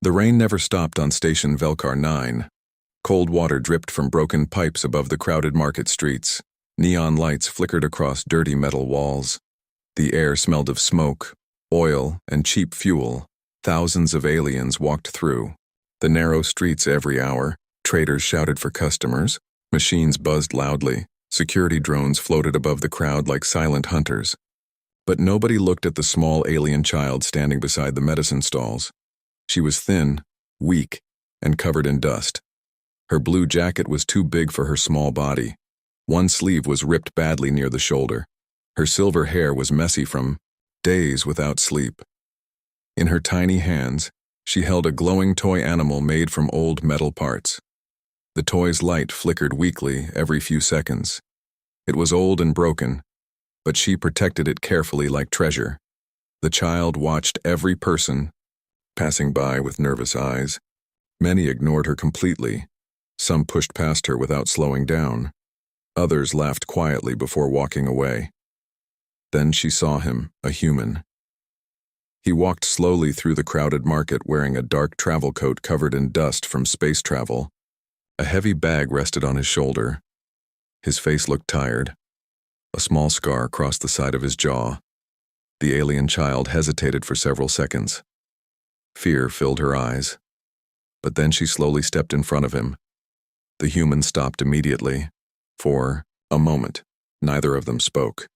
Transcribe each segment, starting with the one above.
The rain never stopped on Station Velkar 9. Cold water dripped from broken pipes above the crowded market streets. Neon lights flickered across dirty metal walls. The air smelled of smoke, oil, and cheap fuel. Thousands of aliens walked through the narrow streets every hour. Traders shouted for customers. Machines buzzed loudly. Security drones floated above the crowd like silent hunters. But nobody looked at the small alien child standing beside the medicine stalls. She was thin, weak, and covered in dust. Her blue jacket was too big for her small body. One sleeve was ripped badly near the shoulder. Her silver hair was messy from days without sleep. In her tiny hands, she held a glowing toy animal made from old metal parts. The toy's light flickered weakly every few seconds. It was old and broken, but she protected it carefully like treasure. The child watched every person passing by with nervous eyes. Many ignored her completely. Some pushed past her without slowing down. Others laughed quietly before walking away. Then she saw him, a human. He walked slowly through the crowded market wearing a dark travel coat covered in dust from space travel. A heavy bag rested on his shoulder. His face looked tired. A small scar crossed the side of his jaw. The alien child hesitated for several seconds. Fear filled her eyes. But then she slowly stepped in front of him. The human stopped immediately. For a moment, neither of them spoke.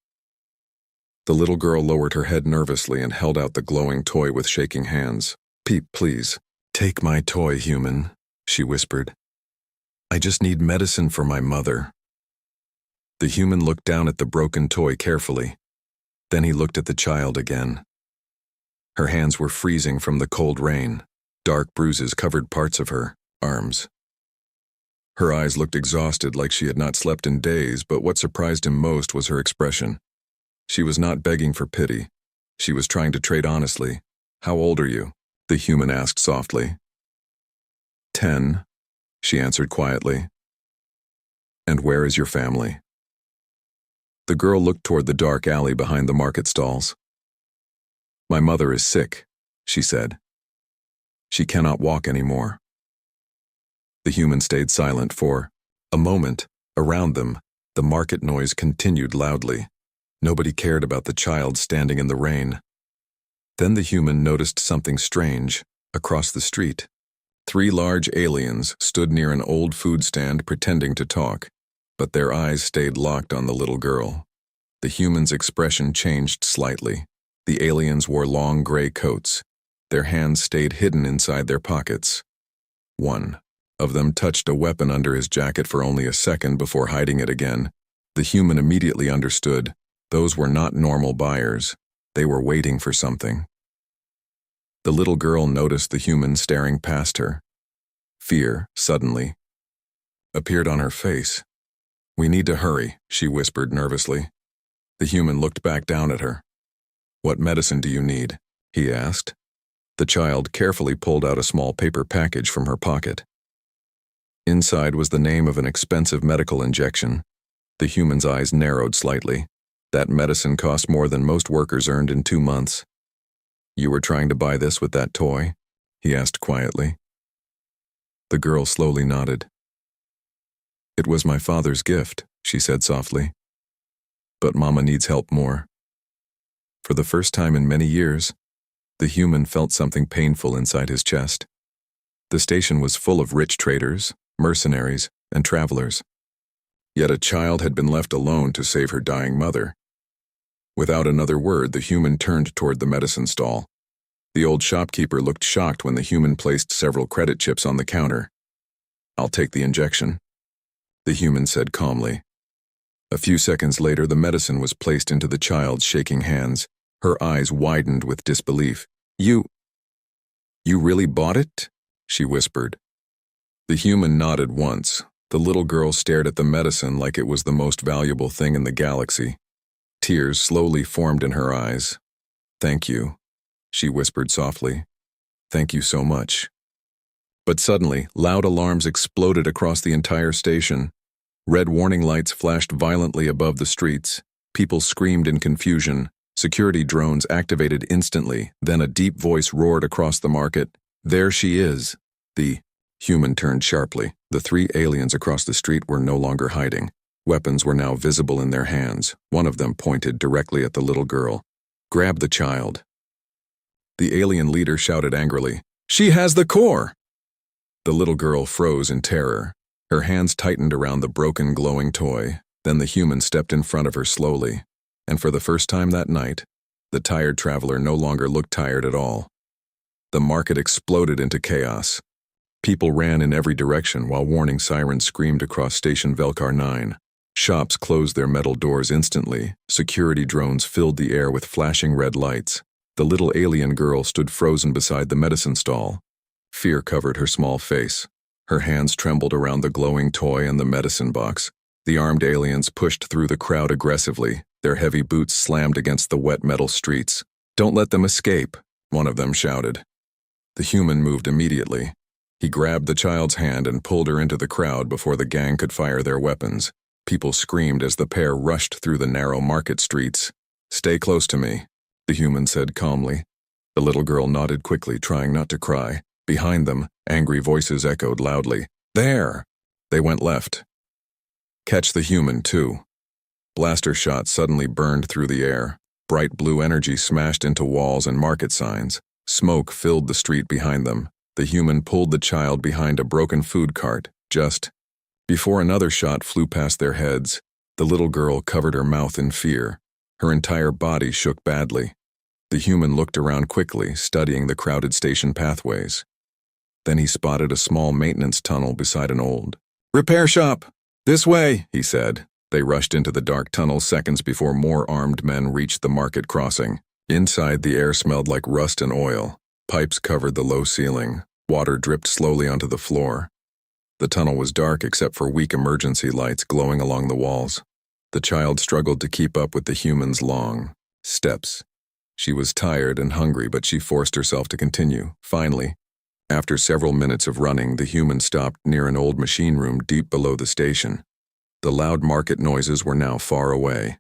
The little girl lowered her head nervously and held out the glowing toy with shaking hands. "Peep, please. Take my toy, human," she whispered. "I just need medicine for my mother." The human looked down at the broken toy carefully. Then he looked at the child again. Her hands were freezing from the cold rain. Dark bruises covered parts of her arms. Her eyes looked exhausted, like she had not slept in days, but what surprised him most was her expression. She was not begging for pity. She was trying to trade honestly. "How old are you?" the human asked softly. 10, she answered quietly. "And where is your family?" The girl looked toward the dark alley behind the market stalls. "My mother is sick," she said. "She cannot walk anymore." The human stayed silent for a moment. Around them, the market noise continued loudly. Nobody cared about the child standing in the rain. Then the human noticed something strange. Across the street, 3 large aliens stood near an old food stand pretending to talk, but their eyes stayed locked on the little girl. The human's expression changed slightly. The aliens wore long gray coats. Their hands stayed hidden inside their pockets. One of them touched a weapon under his jacket for only a second before hiding it again. The human immediately understood. Those were not normal buyers. They were waiting for something. The little girl noticed the human staring past her. Fear, suddenly, appeared on her face. "We need to hurry," she whispered nervously. The human looked back down at her. "What medicine do you need?" he asked. The child carefully pulled out a small paper package from her pocket. Inside was the name of an expensive medical injection. The human's eyes narrowed slightly. That medicine cost more than most workers earned in 2 months. "You were trying to buy this with that toy?" he asked quietly. The girl slowly nodded. "It was my father's gift," she said softly. "But Mama needs help more." For the first time in many years, the human felt something painful inside his chest. The station was full of rich traders, mercenaries, and travelers. Yet a child had been left alone to save her dying mother. Without another word, the human turned toward the medicine stall. The old shopkeeper looked shocked when the human placed several credit chips on the counter. "I'll take the injection," the human said calmly. A few seconds later, the medicine was placed into the child's shaking hands. Her eyes widened with disbelief. You really bought it?" she whispered. The human nodded once. The little girl stared at the medicine like it was the most valuable thing in the galaxy. Tears slowly formed in her eyes. "Thank you," she whispered softly. "Thank you so much." But suddenly, loud alarms exploded across the entire station. Red warning lights flashed violently above the streets. People screamed in confusion. Security drones activated instantly. Then a deep voice roared across the market. There she is. The human turned sharply. The three aliens across the street were no longer hiding. Weapons were now visible in their hands. One of them pointed directly at the little girl. Grab the child. The alien leader shouted angrily, "She has the core!" The little girl froze in terror. Her hands tightened around the broken, glowing toy. Then the human stepped in front of her slowly. And for the first time that night, the tired traveler no longer looked tired at all. The market exploded into chaos. People ran in every direction while warning sirens screamed across Station Velkar 9. Shops closed their metal doors instantly. Security drones filled the air with flashing red lights. The little alien girl stood frozen beside the medicine stall. Fear covered her small face. Her hands trembled around the glowing toy and the medicine box. The armed aliens pushed through the crowd aggressively. Their heavy boots slammed against the wet metal streets. "Don't let them escape," one of them shouted. The human moved immediately. He grabbed the child's hand and pulled her into the crowd before the gang could fire their weapons. People screamed as the pair rushed through the narrow market streets. "Stay close to me," the human said calmly. The little girl nodded quickly, trying not to cry. Behind them, angry voices echoed loudly. "There!" They went left. "Catch the human, too." Blaster shots suddenly burned through the air. Bright blue energy smashed into walls and market signs. Smoke filled the street behind them. The human pulled the child behind a broken food cart, just before another shot flew past their heads. The little girl covered her mouth in fear. Her entire body shook badly. The human looked around quickly, studying the crowded station pathways. Then he spotted a small maintenance tunnel beside an old repair shop. "This way," he said. They rushed into the dark tunnel seconds before more armed men reached the market crossing. Inside, the air smelled like rust and oil. Pipes covered the low ceiling. Water dripped slowly onto the floor. The tunnel was dark except for weak emergency lights glowing along the walls. The child struggled to keep up with the human's long steps. She was tired and hungry, but she forced herself to continue. Finally, after several minutes of running, the human stopped near an old machine room deep below the station. The loud market noises were now far away.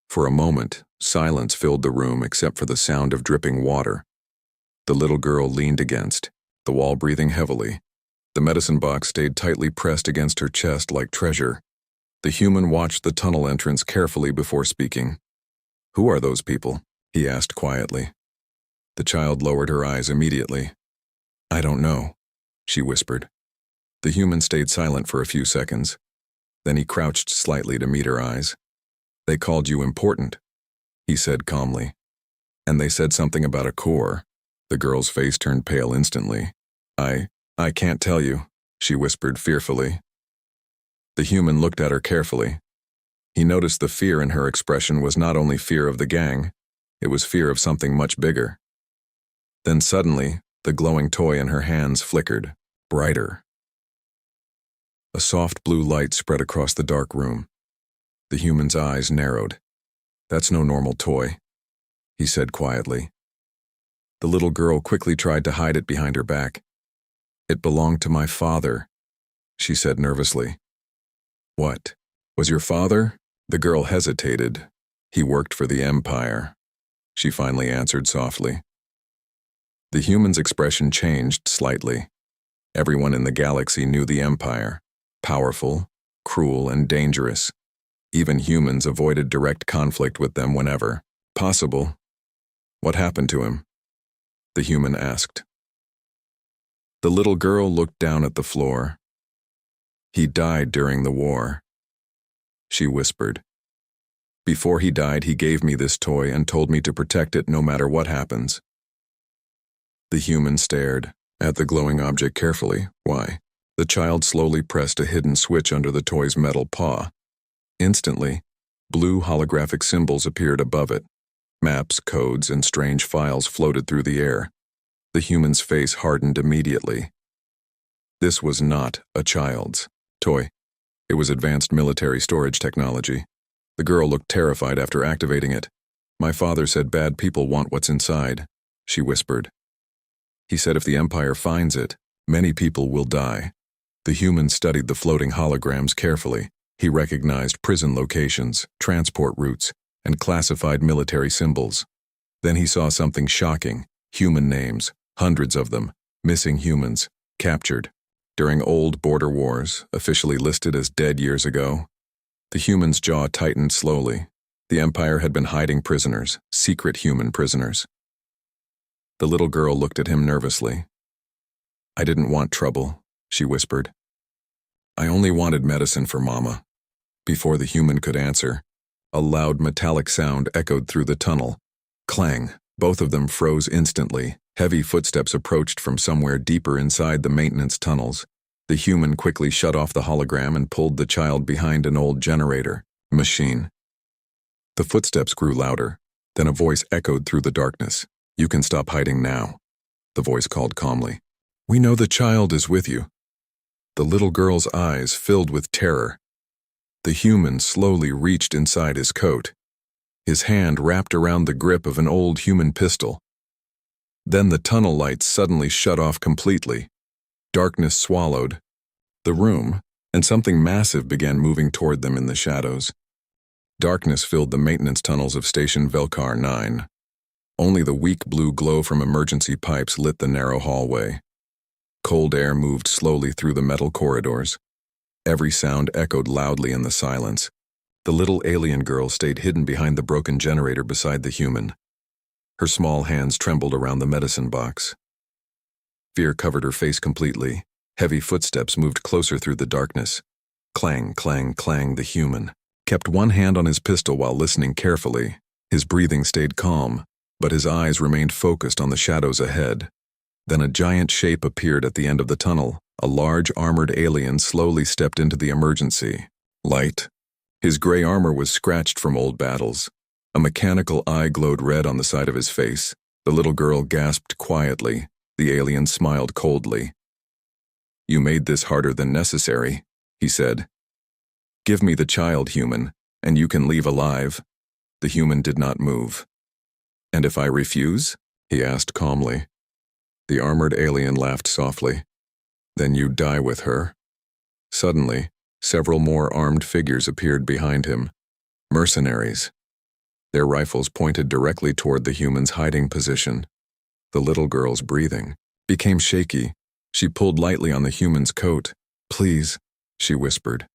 For a moment, silence filled the room except for the sound of dripping water. The little girl leaned against the wall, breathing heavily. The medicine box stayed tightly pressed against her chest like treasure. The human watched the tunnel entrance carefully before speaking. "Who are those people?" he asked quietly. The child lowered her eyes immediately. "I don't know," she whispered. The human stayed silent for a few seconds. Then he crouched slightly to meet her eyes. "They called you important," he said calmly. "And they said something about a core." The girl's face turned pale instantly. I can't tell you," she whispered fearfully. The human looked at her carefully. He noticed the fear in her expression was not only fear of the gang, it was fear of something much bigger. Then suddenly, the glowing toy in her hands flickered, brighter. A soft blue light spread across the dark room. The human's eyes narrowed. "That's no normal toy," he said quietly. The little girl quickly tried to hide it behind her back. "It belonged to my father," she said nervously. "What? Was your father?" The girl hesitated. "He worked for the Empire," she finally answered softly. The human's expression changed slightly. Everyone in the galaxy knew the Empire. Powerful, cruel, and dangerous. Even humans avoided direct conflict with them whenever possible. "What happened to him?" the human asked. The little girl looked down at the floor. "He died during the war," she whispered. "Before he died, he gave me this toy and told me to protect it no matter what happens." The human stared at the glowing object carefully. "Why?" The child slowly pressed a hidden switch under the toy's metal paw. Instantly, blue holographic symbols appeared above it. Maps, codes, and strange files floated through the air. The human's face hardened immediately. This was not a child's toy. It was advanced military storage technology. The girl looked terrified after activating it. "My father said bad people want what's inside," she whispered. "He said if the Empire finds it, many people will die." The human studied the floating holograms carefully. He recognized prison locations, transport routes, and classified military symbols. Then he saw something shocking: human names, Hundreds of them, missing humans, captured. During old border wars, officially listed as dead years ago. The human's jaw tightened slowly. The Empire had been hiding prisoners, secret human prisoners. The little girl looked at him nervously. "I didn't want trouble," she whispered. "I only wanted medicine for Mama." Before the human could answer, a loud metallic sound echoed through the tunnel. Clang! Both of them froze instantly. Heavy footsteps approached from somewhere deeper inside the maintenance tunnels. The human quickly shut off the hologram and pulled the child behind an old generator machine. The footsteps grew louder. Then a voice echoed through the darkness. "You can stop hiding now," the voice called calmly. "We know the child is with you." The little girl's eyes filled with terror. The human slowly reached inside his coat. His hand wrapped around the grip of an old human pistol. Then the tunnel lights suddenly shut off completely. Darkness swallowed the room, and something massive began moving toward them in the shadows. Darkness filled the maintenance tunnels of Station Velkar 9. Only the weak blue glow from emergency pipes lit the narrow hallway. Cold air moved slowly through the metal corridors. Every sound echoed loudly in the silence. The little alien girl stayed hidden behind the broken generator beside the human. Her small hands trembled around the medicine box. Fear covered her face completely. Heavy footsteps moved closer through the darkness. Clang, clang, clang. The human kept one hand on his pistol while listening carefully. His breathing stayed calm, but his eyes remained focused on the shadows ahead. Then a giant shape appeared at the end of the tunnel. A large armored alien slowly stepped into the emergency light. His gray armor was scratched from old battles. A mechanical eye glowed red on the side of his face. The little girl gasped quietly. The alien smiled coldly. "You made this harder than necessary," he said. "Give me the child, human, and you can leave alive." The human did not move. "And if I refuse?" he asked calmly. The armored alien laughed softly. "Then you die with her." Suddenly, several more armed figures appeared behind him. Mercenaries. Their rifles pointed directly toward the human's hiding position. The little girl's breathing became shaky. She pulled lightly on the human's coat. "Please," she whispered.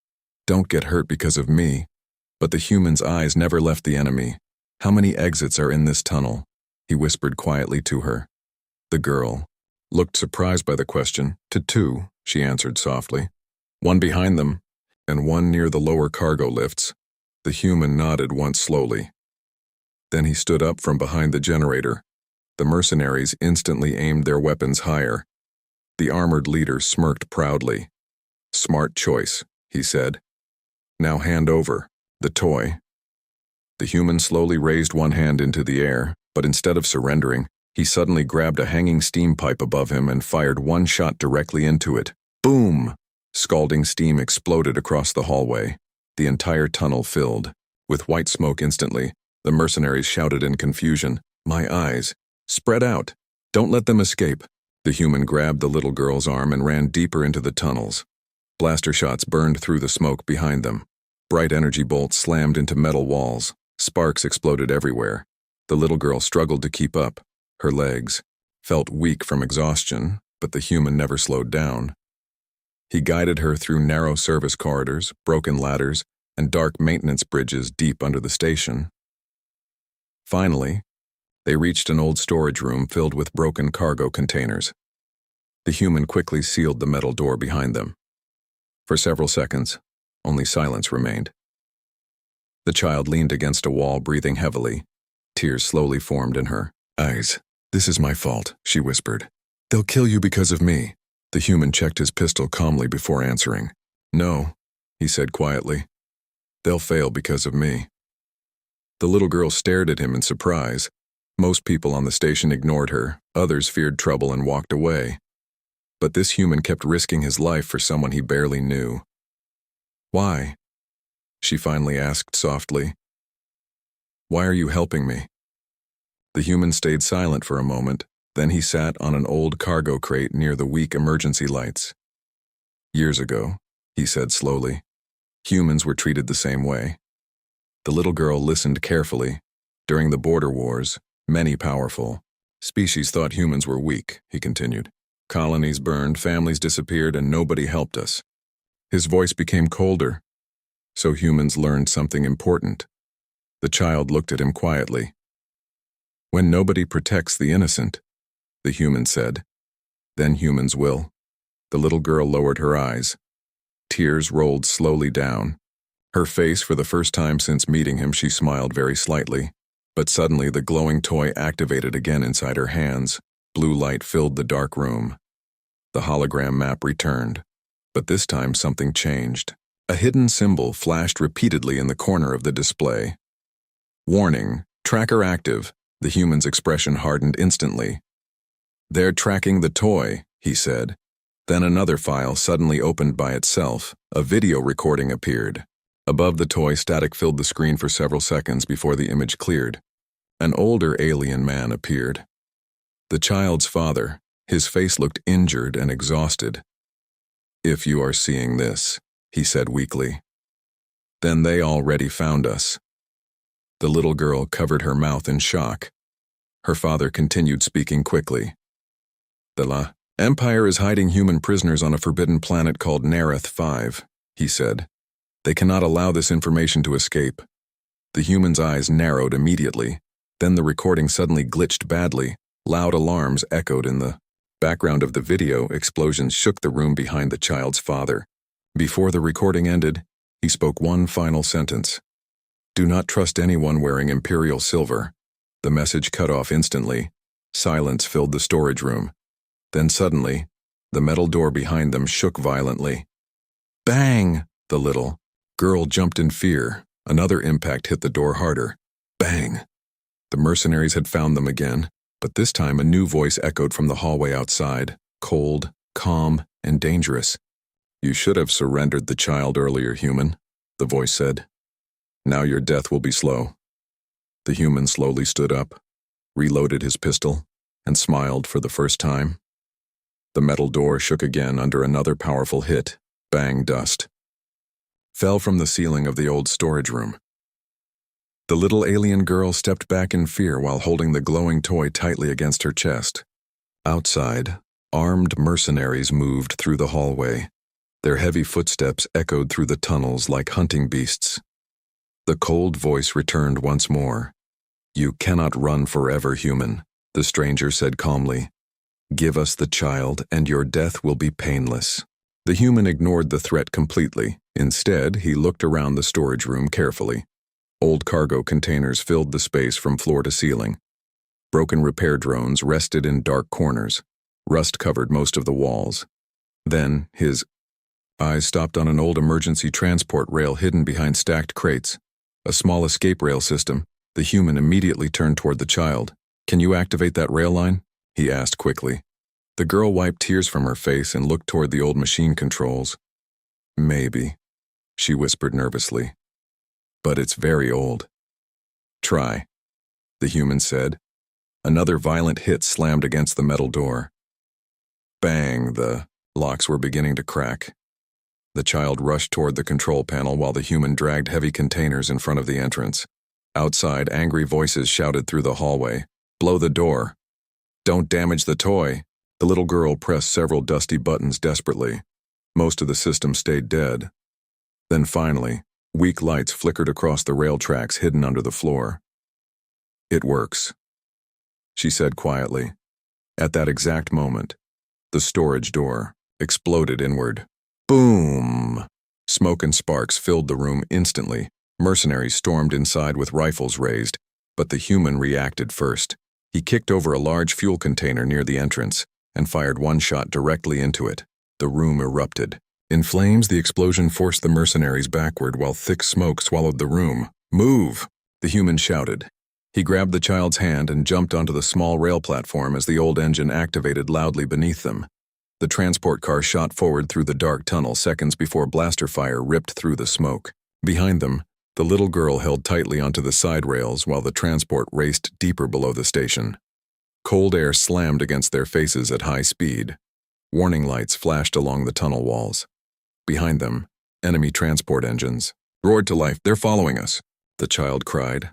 "Don't get hurt because of me." But the human's eyes never left the enemy. "How many exits are in this tunnel?" he whispered quietly to her. The girl looked surprised by the question. "2," she answered softly. "One behind them, and one near the lower cargo lifts." The human nodded once slowly. Then he stood up from behind the generator. The mercenaries instantly aimed their weapons higher. The armored leader smirked proudly. "Smart choice," he said. "Now hand over the toy." The human slowly raised one hand into the air, but instead of surrendering, he suddenly grabbed a hanging steam pipe above him and fired one shot directly into it. Boom! Scalding steam exploded across the hallway. The entire tunnel filled. With white smoke instantly, the mercenaries shouted in confusion, "My eyes! Spread out! Don't let them escape!" The human grabbed the little girl's arm and ran deeper into the tunnels. Blaster shots burned through the smoke behind them. Bright energy bolts slammed into metal walls. Sparks exploded everywhere. The little girl struggled to keep up. Her legs felt weak from exhaustion, but the human never slowed down. He guided her through narrow service corridors, broken ladders, and dark maintenance bridges deep under the station. Finally, they reached an old storage room filled with broken cargo containers. The human quickly sealed the metal door behind them. For several seconds, only silence remained. The child leaned against a wall, breathing heavily. Tears slowly formed in her eyes. "This is my fault," she whispered. "They'll kill you because of me." The human checked his pistol calmly before answering. "No," he said quietly. "They'll fail because of me." The little girl stared at him in surprise. Most people on the station ignored her, others feared trouble and walked away. But this human kept risking his life for someone he barely knew. "Why?" she finally asked softly. "Why are you helping me?" The human stayed silent for a moment, then he sat on an old cargo crate near the weak emergency lights. "Years ago," he said slowly, "humans were treated the same way." The little girl listened carefully. During the border wars, many powerful, Species thought humans were weak, he continued. Colonies burned, families disappeared, and nobody helped us. His voice became colder. So humans learned something important. The child looked at him quietly. When nobody protects the innocent, the human said, then humans will. The little girl lowered her eyes. Tears rolled slowly down. Her face, for the first time since meeting him, she smiled very slightly. But suddenly the glowing toy activated again inside her hands. Blue light filled the dark room. The hologram map returned. But this time something changed. A hidden symbol flashed repeatedly in the corner of the display. Warning, tracker active. The human's expression hardened instantly. They're tracking the toy, he said. Then another file suddenly opened by itself. A video recording appeared. Above the toy, static filled the screen for several seconds before the image cleared. An older alien man appeared. The child's father. His face looked injured and exhausted. If you are seeing this, he said weakly, then they already found us. The little girl covered her mouth in shock. Her father continued speaking quickly. The Empire is hiding human prisoners on a forbidden planet called HFY, he said. They cannot allow this information to escape. The human's eyes narrowed immediately. Then the recording suddenly glitched badly. Loud alarms echoed in the background of the video. Explosions shook the room behind the child's father. Before the recording ended, he spoke one final sentence. Do not trust anyone wearing imperial silver. The message cut off instantly. Silence filled the storage room. Then suddenly, the metal door behind them shook violently. Bang! The little girl jumped in fear. Another impact hit the door harder. Bang! The mercenaries had found them again, but this time a new voice echoed from the hallway outside, cold, calm, and dangerous. You should have surrendered the child earlier, human, the voice said. Now your death will be slow. The human slowly stood up, reloaded his pistol, and smiled for the first time. The metal door shook again under another powerful hit. Bang, dust fell from the ceiling of the old storage room. The little alien girl stepped back in fear while holding the glowing toy tightly against her chest. Outside, armed mercenaries moved through the hallway. Their heavy footsteps echoed through the tunnels like hunting beasts. The cold voice returned once more. You cannot run forever, human, the stranger said calmly. Give us the child, and your death will be painless. The human ignored the threat completely. Instead, he looked around the storage room carefully. Old cargo containers filled the space from floor to ceiling. Broken repair drones rested in dark corners. Rust covered most of the walls. Then, his eyes stopped on an old emergency transport rail hidden behind stacked crates. A small escape rail system. The human immediately turned toward the child. Can you activate that rail line? He asked quickly. The girl wiped tears from her face and looked toward the old machine controls. Maybe, she whispered nervously. But it's very old. Try, the human said. Another violent hit slammed against the metal door. Bang, the locks were beginning to crack. The child rushed toward the control panel while the human dragged heavy containers in front of the entrance. Outside, angry voices shouted through the hallway. Blow the door. Don't damage the toy. The little girl pressed several dusty buttons desperately. Most of the system stayed dead. Then finally, weak lights flickered across the rail tracks hidden under the floor. It works, she said quietly. At that exact moment, the storage door exploded inward. Boom! Smoke and sparks filled the room instantly. Mercenaries stormed inside with rifles raised, but the human reacted first. He kicked over a large fuel container near the entrance and fired one shot directly into it. The room erupted. In flames, the explosion forced the mercenaries backward while thick smoke swallowed the room. Move! The human shouted. He grabbed the child's hand and jumped onto the small rail platform as the old engine activated loudly beneath them. The transport car shot forward through the dark tunnel seconds before blaster fire ripped through the smoke. Behind them, the little girl held tightly onto the side rails while the transport raced deeper below the station. Cold air slammed against their faces at high speed. Warning lights flashed along the tunnel walls. Behind them, enemy transport engines roared to life. They're following us, the child cried.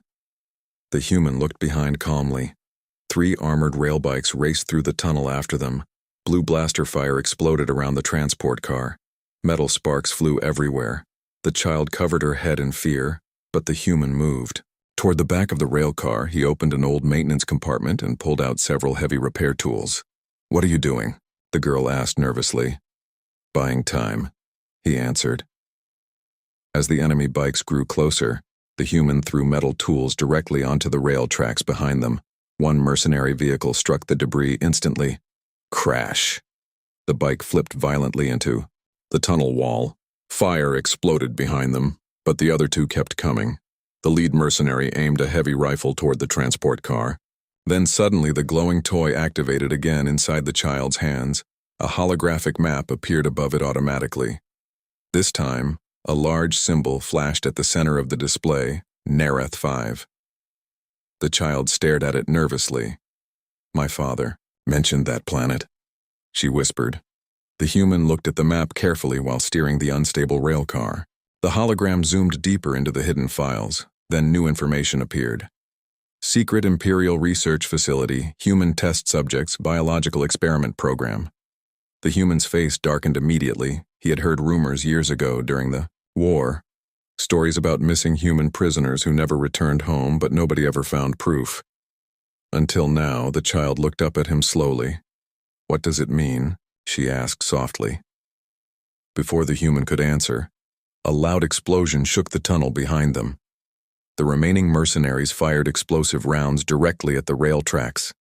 The human looked behind calmly. 3 armored rail bikes raced through the tunnel after them. Blue blaster fire exploded around the transport car. Metal sparks flew everywhere. The child covered her head in fear, but the human moved. Toward the back of the rail car, he opened an old maintenance compartment and pulled out several heavy repair tools. "What are you doing?" the girl asked nervously. "Buying time," he answered. As the enemy bikes grew closer, the human threw metal tools directly onto the rail tracks behind them. One mercenary vehicle struck the debris instantly. Crash! The bike flipped violently into the tunnel wall. Fire exploded behind them, but the other two kept coming. The lead mercenary aimed a heavy rifle toward the transport car. Then suddenly the glowing toy activated again inside the child's hands. A holographic map appeared above it automatically. This time, a large symbol flashed at the center of the display, Narration 5. The child stared at it nervously. "My father mentioned that planet," she whispered. The human looked at the map carefully while steering the unstable rail car. The hologram zoomed deeper into the hidden files, then new information appeared. Secret Imperial Research Facility, Human Test Subjects, Biological Experiment Program. The human's face darkened immediately. He had heard rumors years ago during the war. Stories about missing human prisoners who never returned home, but nobody ever found proof. Until now, the child looked up at him slowly. "What does it mean?" she asked softly. Before the human could answer, a loud explosion shook the tunnel behind them. The remaining mercenaries fired explosive rounds directly at the rail tracks.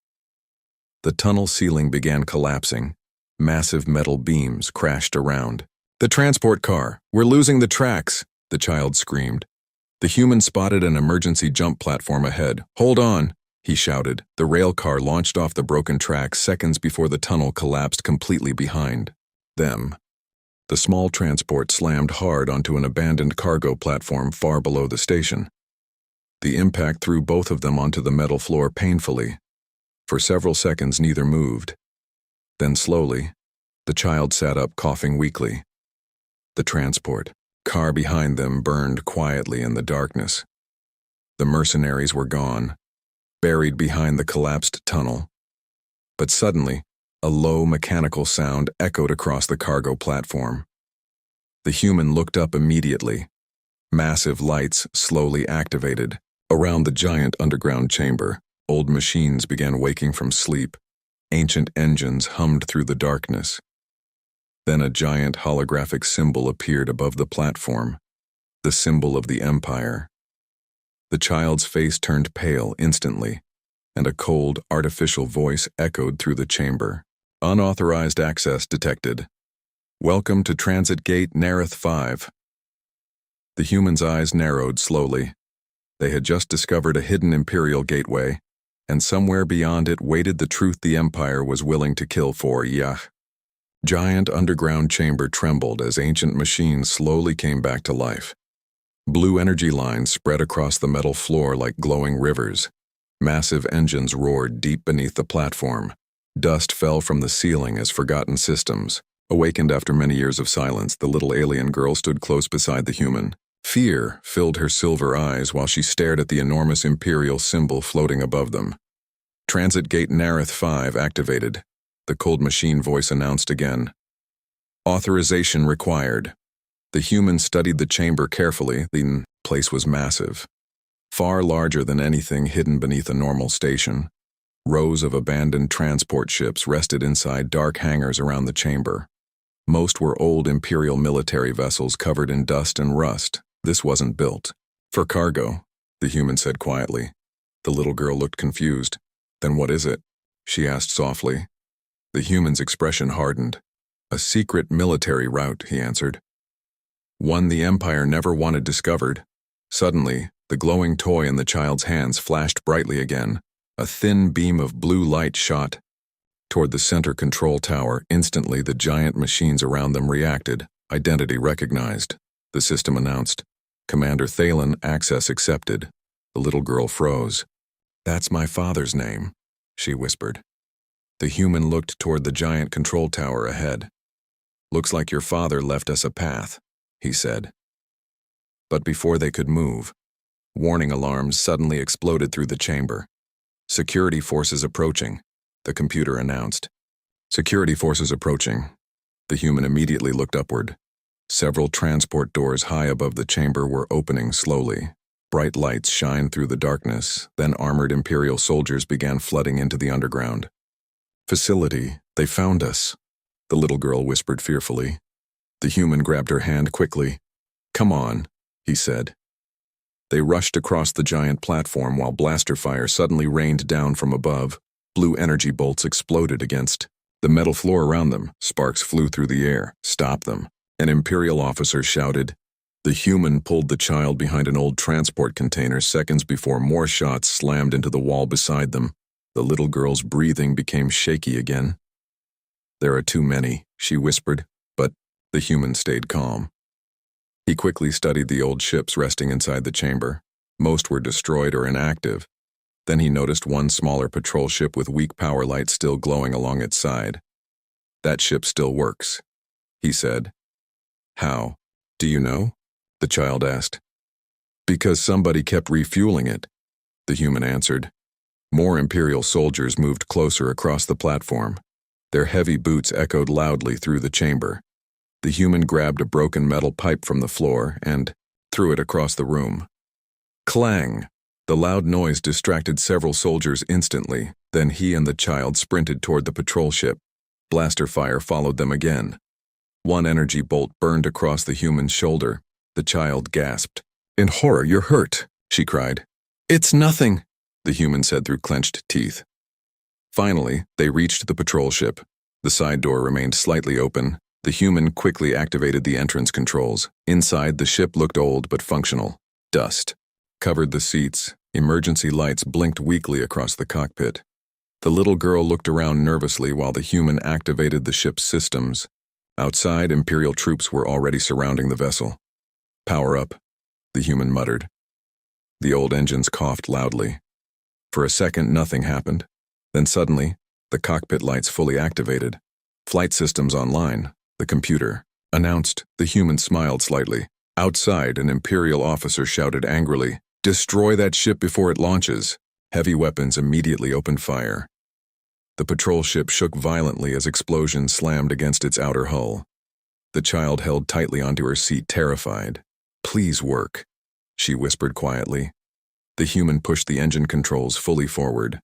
The tunnel ceiling began collapsing. Massive metal beams crashed around. "The transport car! We're losing the tracks!" the child screamed. The human spotted an emergency jump platform ahead. "Hold on!" he shouted. The rail car launched off the broken tracks seconds before the tunnel collapsed completely behind them. The small transport slammed hard onto an abandoned cargo platform far below the station. The impact threw both of them onto the metal floor painfully. For several seconds, neither moved. Then slowly, the child sat up, coughing weakly. The transport car behind them burned quietly in the darkness. The mercenaries were gone, buried behind the collapsed tunnel. But suddenly, a low mechanical sound echoed across the cargo platform. The human looked up immediately. Massive lights slowly activated. Around the giant underground chamber, old machines began waking from sleep. Ancient engines hummed through the darkness. Then a giant holographic symbol appeared above the platform, the symbol of the Empire. The child's face turned pale instantly, and a cold, artificial voice echoed through the chamber. "Unauthorized access detected. Welcome to Transit Gate Narration 5. The human's eyes narrowed slowly. They had just discovered a hidden Imperial gateway, and somewhere beyond it waited the truth the Empire was willing to kill for. Giant underground chamber trembled as ancient machines slowly came back to life. Blue energy lines spread across the metal floor like glowing rivers. Massive engines roared deep beneath the platform. Dust fell from the ceiling as forgotten systems. Awakened after many years of silence, the little alien girl stood close beside the human. Fear filled her silver eyes while she stared at the enormous Imperial symbol floating above them. "Transit Gate Narration 5 activated," the cold machine voice announced again. "Authorization required." The human studied the chamber carefully. The place was massive, far larger than anything hidden beneath a normal station. Rows of abandoned transport ships rested inside dark hangars around the chamber. Most were old Imperial military vessels covered in dust and rust. This wasn't built for cargo, the human said quietly. The little girl looked confused. "Then what is it?" she asked softly. The human's expression hardened. "A secret military route," he answered. "One the Empire never wanted discovered." Suddenly, the glowing toy in the child's hands flashed brightly again. A thin beam of blue light shot toward the center control tower. Instantly, the giant machines around them reacted. "Identity recognized," the system announced. "Commander Thalen, access accepted." The little girl froze. "That's my father's name," she whispered. The human looked toward the giant control tower ahead. "Looks like your father left us a path," he said. But before they could move, warning alarms suddenly exploded through the chamber. Security forces approaching, the computer announced. Security forces approaching. The human immediately looked upward. Several transport doors high above the chamber were opening slowly. Bright lights shined through the darkness, then armored Imperial soldiers began flooding into the underground. Facility, they found us, the little girl whispered fearfully. The human grabbed her hand quickly. Come on, he said. They rushed across the giant platform while blaster fire suddenly rained down from above. Blue energy bolts exploded against the metal floor around them. Sparks flew through the air. Stop them, an Imperial officer shouted. The human pulled the child behind an old transport container seconds before more shots slammed into the wall beside them. The little girl's breathing became shaky again. There are too many, she whispered, but the human stayed calm. He quickly studied the old ships resting inside the chamber. Most were destroyed or inactive. Then he noticed one smaller patrol ship with weak power lights still glowing along its side. That ship still works, he said. How? Do you know? The child asked. Because somebody kept refueling it, the human answered. More Imperial soldiers moved closer across the platform. Their heavy boots echoed loudly through the chamber. The human grabbed a broken metal pipe from the floor and threw it across the room. Clang! The loud noise distracted several soldiers instantly. Then he and the child sprinted toward the patrol ship. Blaster fire followed them again. One energy bolt burned across the human's shoulder. The child gasped. In horror, you're hurt, she cried. It's nothing, the human said through clenched teeth. Finally, they reached the patrol ship. The side door remained slightly open. The human quickly activated the entrance controls. Inside, the ship looked old but functional. Dust covered the seats. Emergency lights blinked weakly across the cockpit. The little girl looked around nervously while the human activated the ship's systems. Outside, Imperial troops were already surrounding the vessel. Power up, the human muttered. The old engines coughed loudly. For a second, nothing happened. Then suddenly, the cockpit lights fully activated. Flight systems online, the computer announced. The human smiled slightly. Outside, an Imperial officer shouted angrily, Destroy that ship before it launches. Heavy weapons immediately opened fire. The patrol ship shook violently as explosions slammed against its outer hull. The child held tightly onto her seat, terrified. Please work, she whispered quietly. The human pushed the engine controls fully forward.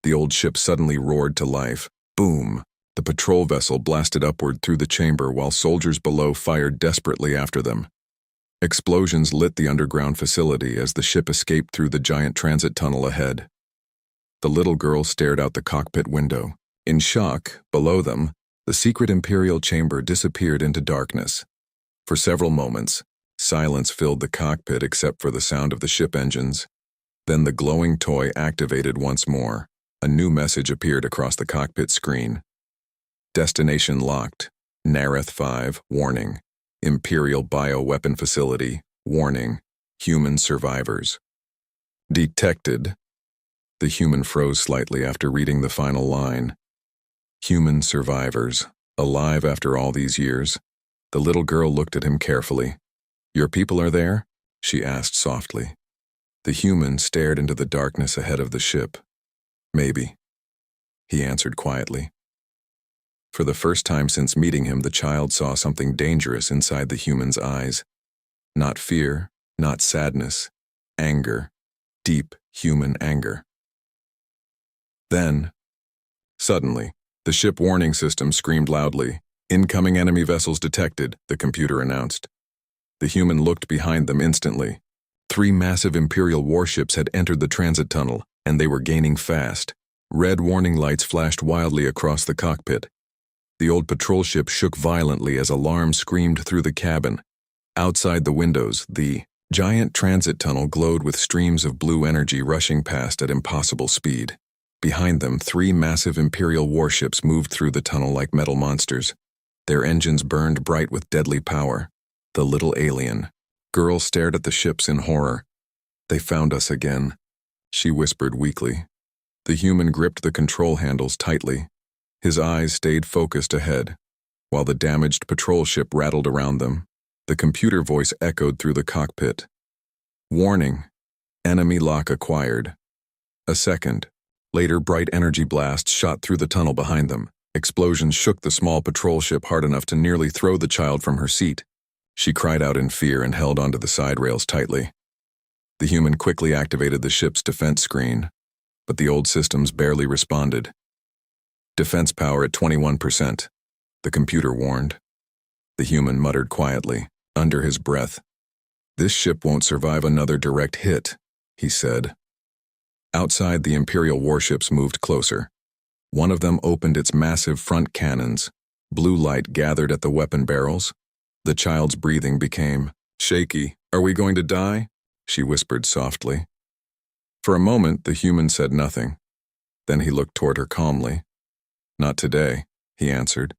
The old ship suddenly roared to life. Boom! The patrol vessel blasted upward through the chamber while soldiers below fired desperately after them. Explosions lit the underground facility as the ship escaped through the giant transit tunnel ahead. The little girl stared out the cockpit window. In shock, below them, the secret Imperial chamber disappeared into darkness. For several moments, silence filled the cockpit except for the sound of the ship engines. Then the glowing toy activated once more. A new message appeared across the cockpit screen. Destination locked. Nareth 5, warning. Imperial bioweapon facility, warning. Human survivors. Detected. The human froze slightly after reading the final line. Human survivors, alive after all these years. The little girl looked at him carefully. Your people are there? She asked softly. The human stared into the darkness ahead of the ship. Maybe, he answered quietly. For the first time since meeting him, the child saw something dangerous inside the human's eyes. Not fear, not sadness, anger, deep human anger. Then, suddenly, the ship warning system screamed loudly. Incoming enemy vessels detected, the computer announced. The human looked behind them instantly. 3 massive Imperial warships had entered the transit tunnel, and they were gaining fast. Red warning lights flashed wildly across the cockpit. The old patrol ship shook violently as alarms screamed through the cabin. Outside the windows, the giant transit tunnel glowed with streams of blue energy rushing past at impossible speed. Behind them, 3 massive Imperial warships moved through the tunnel like metal monsters. Their engines burned bright with deadly power. The little alien girl stared at the ships in horror. They found us again, she whispered weakly. The human gripped the control handles tightly. His eyes stayed focused ahead. While the damaged patrol ship rattled around them, the computer voice echoed through the cockpit. Warning, enemy lock acquired. A second, Later, bright energy blasts shot through the tunnel behind them. Explosions shook the small patrol ship hard enough to nearly throw the child from her seat. She cried out in fear and held onto the side rails tightly. The human quickly activated the ship's defense screen, but the old systems barely responded. Defense power at 21%, the computer warned. The human muttered quietly, under his breath. "This ship won't survive another direct hit," he said. Outside, the Imperial warships moved closer. One of them opened its massive front cannons. Blue light gathered at the weapon barrels. The child's breathing became shaky. "Are we going to die?" she whispered softly. For a moment, the human said nothing. Then he looked toward her calmly. "Not today," he answered.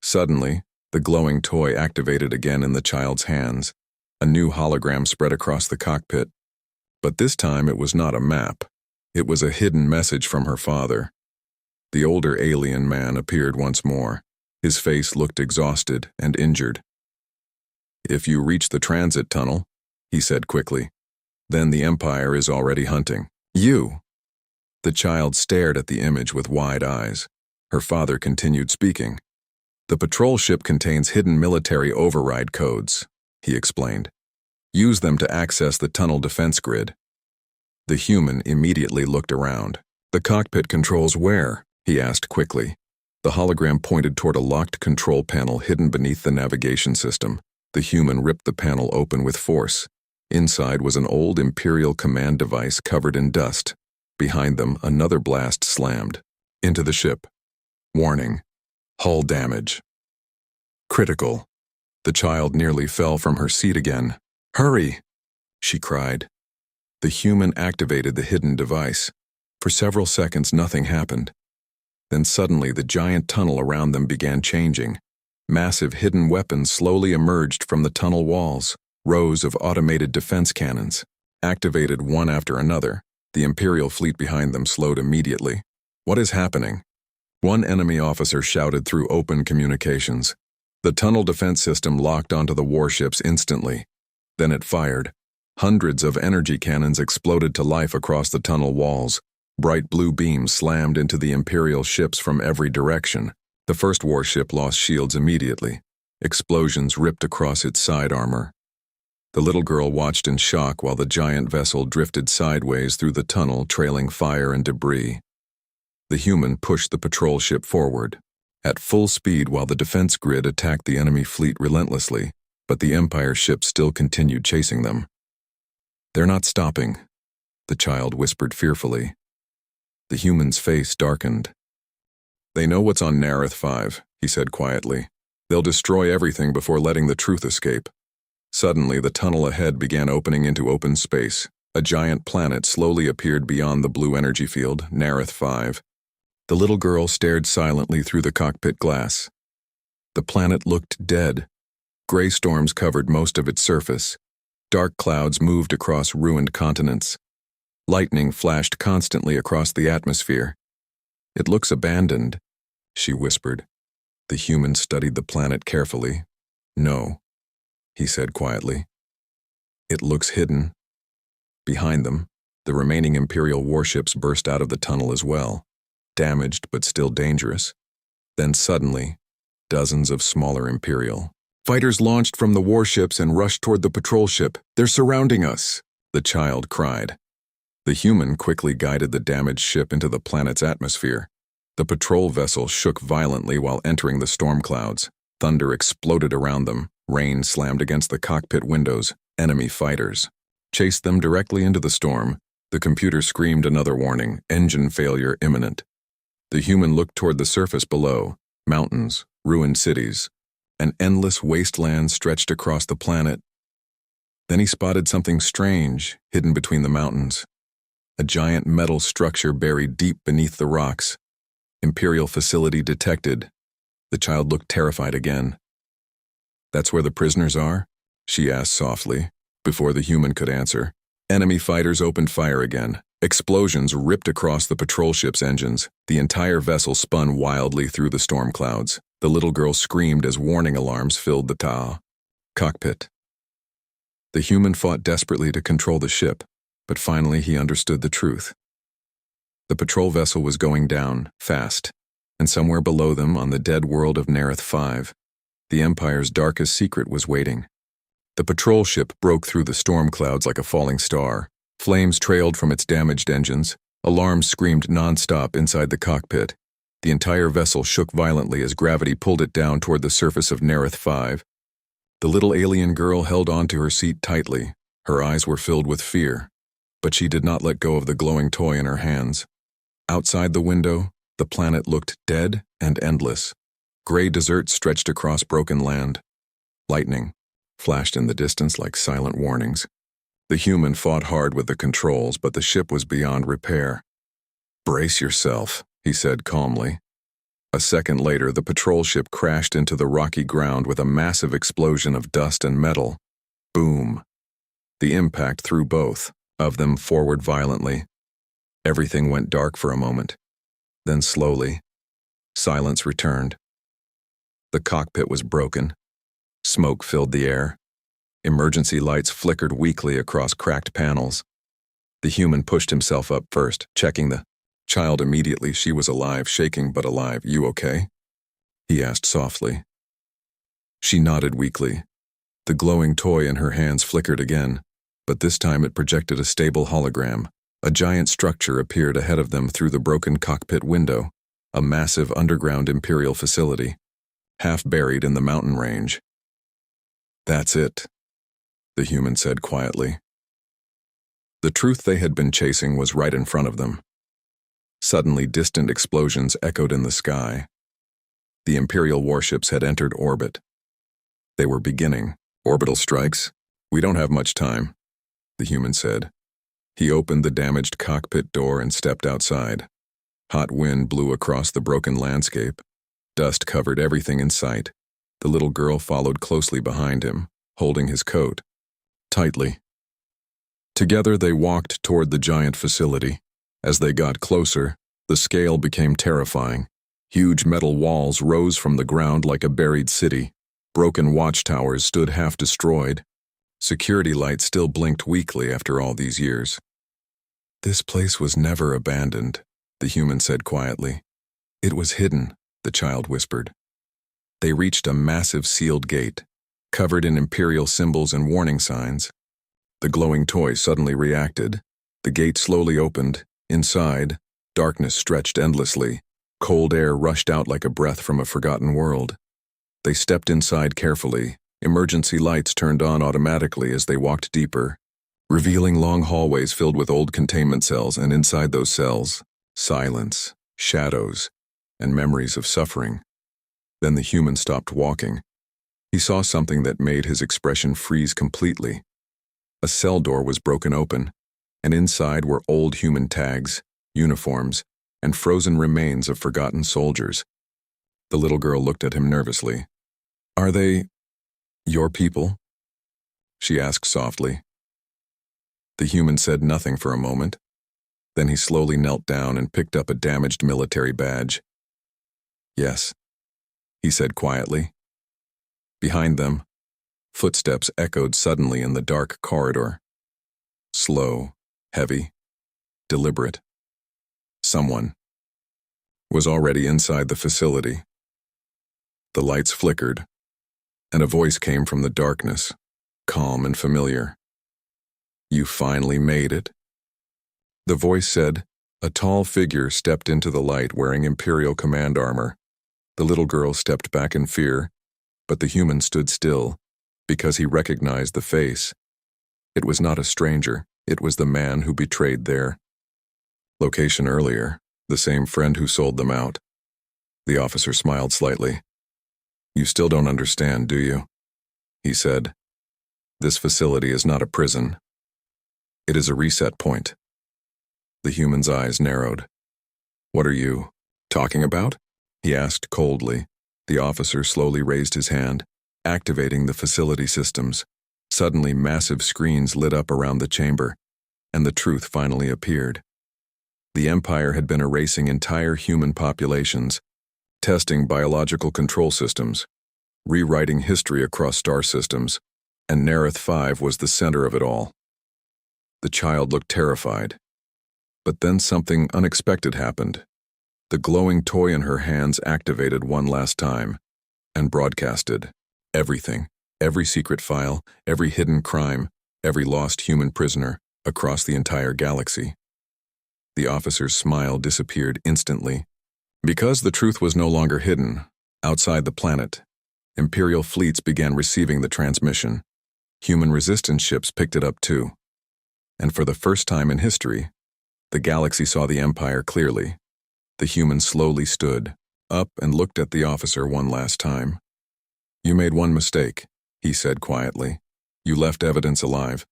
Suddenly, the glowing toy activated again in the child's hands. A new hologram spread across the cockpit. But this time it was not a map. It was a hidden message from her father. The older alien man appeared once more. His face looked exhausted and injured. "If you reach the transit tunnel," he said quickly, "then the Empire is already hunting you." The child stared at the image with wide eyes. Her father continued speaking. "The patrol ship contains hidden military override codes," he explained. "Use them to access the tunnel defense grid." The human immediately looked around. "The cockpit controls where?" he asked quickly. The hologram pointed toward a locked control panel hidden beneath the navigation system. The human ripped the panel open with force. Inside was an old Imperial command device covered in dust. Behind them, another blast slammed into the ship. Warning: hull damage. Critical. The child nearly fell from her seat again. "Hurry!" she cried. The human activated the hidden device. For several seconds, nothing happened. Then suddenly, the giant tunnel around them began changing. Massive hidden weapons slowly emerged from the tunnel walls. Rows of automated defense cannons, activated one after another. The Imperial fleet behind them slowed immediately. "What is happening?" One enemy officer shouted through open communications. The tunnel defense system locked onto the warships instantly. Then it fired. Hundreds of energy cannons exploded to life across the tunnel walls. Bright blue beams slammed into the Imperial ships from every direction. The first warship lost shields immediately. Explosions ripped across its side armor. The little girl watched in shock while the giant vessel drifted sideways through the tunnel, trailing fire and debris. The human pushed the patrol ship forward, at full speed while the defense grid attacked the enemy fleet relentlessly, but the Empire ships still continued chasing them. "They're not stopping," the child whispered fearfully. The human's face darkened. "They know what's on Narration 5, he said quietly. "They'll destroy everything before letting the truth escape." Suddenly, the tunnel ahead began opening into open space. A giant planet slowly appeared beyond the blue energy field, Narration 5. The little girl stared silently through the cockpit glass. The planet looked dead. Gray storms covered most of its surface. Dark clouds moved across ruined continents. Lightning flashed constantly across the atmosphere. "It looks abandoned," she whispered. The human studied the planet carefully. "No," he said quietly. "It looks hidden." Behind them, the remaining Imperial warships burst out of the tunnel as well, damaged but still dangerous. Then suddenly, dozens of smaller Imperial fighters launched from the warships and rushed toward the patrol ship. "They're surrounding us," the child cried. The human quickly guided the damaged ship into the planet's atmosphere. The patrol vessel shook violently while entering the storm clouds. Thunder exploded around them. Rain slammed against the cockpit windows. Enemy fighters chased them directly into the storm. The computer screamed another warning: engine failure imminent. The human looked toward the surface below. Mountains, ruined cities. An endless wasteland stretched across the planet. Then he spotted something strange hidden between the mountains. A giant metal structure buried deep beneath the rocks. "Imperial facility detected." The child looked terrified again. "That's where the prisoners are?" she asked softly, before the human could answer. Enemy fighters opened fire again. Explosions ripped across the patrol ship's engines. The entire vessel spun wildly through the storm clouds. The little girl screamed as warning alarms filled the cockpit. The human fought desperately to control the ship, but finally he understood the truth. The patrol vessel was going down, fast, and somewhere below them, on the dead world of Nareth 5, the Empire's darkest secret was waiting. The patrol ship broke through the storm clouds like a falling star. Flames trailed from its damaged engines. Alarms screamed non-stop inside the cockpit. The entire vessel shook violently as gravity pulled it down toward the surface of Nareth 5. The little alien girl held onto her seat tightly. Her eyes were filled with fear, but she did not let go of the glowing toy in her hands. Outside the window, the planet looked dead and endless. Gray desert stretched across broken land. Lightning flashed in the distance like silent warnings. The human fought hard with the controls, but the ship was beyond repair. "Brace yourself," he said calmly. A second later, the patrol ship crashed into the rocky ground with a massive explosion of dust and metal. Boom. The impact threw both of them forward violently. Everything went dark for a moment. Then slowly, silence returned. The cockpit was broken. Smoke filled the air. Emergency lights flickered weakly across cracked panels. The human pushed himself up first, checking the child immediately. She was alive, shaking but alive. "You okay?" he asked softly. She nodded weakly. The glowing toy in her hands flickered again, but this time it projected a stable hologram. A giant structure appeared ahead of them through the broken cockpit window, a massive underground Imperial facility, half buried in the mountain range. "That's it," the human said quietly. The truth they had been chasing was right in front of them. Suddenly, distant explosions echoed in the sky. The Imperial warships had entered orbit. They were beginning. "Orbital strikes? We don't have much time," the human said. He opened the damaged cockpit door and stepped outside. Hot wind blew across the broken landscape. Dust covered everything in sight. The little girl followed closely behind him, holding his coat tightly. Together they walked toward the giant facility. As they got closer, the scale became terrifying. Huge metal walls rose from the ground like a buried city. Broken watchtowers stood half destroyed. Security lights still blinked weakly after all these years. "This place was never abandoned," the human said quietly. "It was hidden," the child whispered. They reached a massive sealed gate, covered in Imperial symbols and warning signs. The glowing toy suddenly reacted. The gate slowly opened. Inside, darkness stretched endlessly. Cold air rushed out like a breath from a forgotten world. They stepped inside carefully. Emergency lights turned on automatically as they walked deeper, revealing long hallways filled with old containment cells, and inside those cells, silence, shadows, and memories of suffering. Then the human stopped walking. He saw something that made his expression freeze completely. A cell door was broken open, and inside were old human tags, uniforms, and frozen remains of forgotten soldiers. The little girl looked at him nervously. "Are they your people?" she asked softly. The human said nothing for a moment. Then he slowly knelt down and picked up a damaged military badge. "Yes," he said quietly. Behind them, footsteps echoed suddenly in the dark corridor. Slow, heavy, deliberate. Someone was already inside the facility. The lights flickered, and a voice came from the darkness, calm and familiar. "You finally made it?" The voice said. A tall figure stepped into the light wearing Imperial command armor. The little girl stepped back in fear, but the human stood still, because he recognized the face. It was not a stranger, it was the man who betrayed their location earlier, the same friend who sold them out. The officer smiled slightly. "You still don't understand, do you?" he said. "This facility is not a prison. It is a reset point." The human's eyes narrowed. "What are you talking about?" he asked coldly. The officer slowly raised his hand, activating the facility systems. Suddenly, massive screens lit up around the chamber, and the truth finally appeared. The Empire had been erasing entire human populations, testing biological control systems, rewriting history across star systems, and Nareth 5 was the center of it all. The child looked terrified. But then something unexpected happened. The glowing toy in her hands activated one last time and broadcasted everything, every secret file, every hidden crime, every lost human prisoner across the entire galaxy. The officer's smile disappeared instantly. Because the truth was no longer hidden, outside the planet, Imperial fleets began receiving the transmission. Human resistance ships picked it up too. And for the first time in history, the galaxy saw the Empire clearly. The human slowly stood up and looked at the officer one last time. "You made one mistake," he said quietly. "You left evidence alive."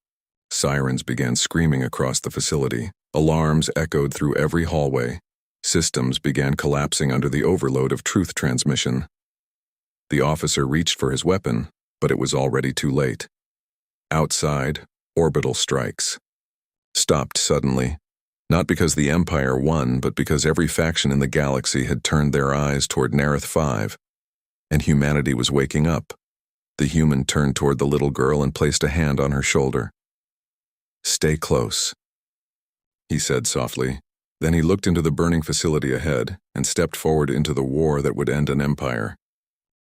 Sirens began screaming across the facility. Alarms echoed through every hallway. Systems began collapsing under the overload of truth transmission. The officer reached for his weapon, but it was already too late. Outside, orbital strikes stopped suddenly, not because the Empire won, but because every faction in the galaxy had turned their eyes toward Narith 5, and humanity was waking up. The human turned toward the little girl and placed a hand on her shoulder. "Stay close," he said softly. Then he looked into the burning facility ahead and stepped forward into the war that would end an empire.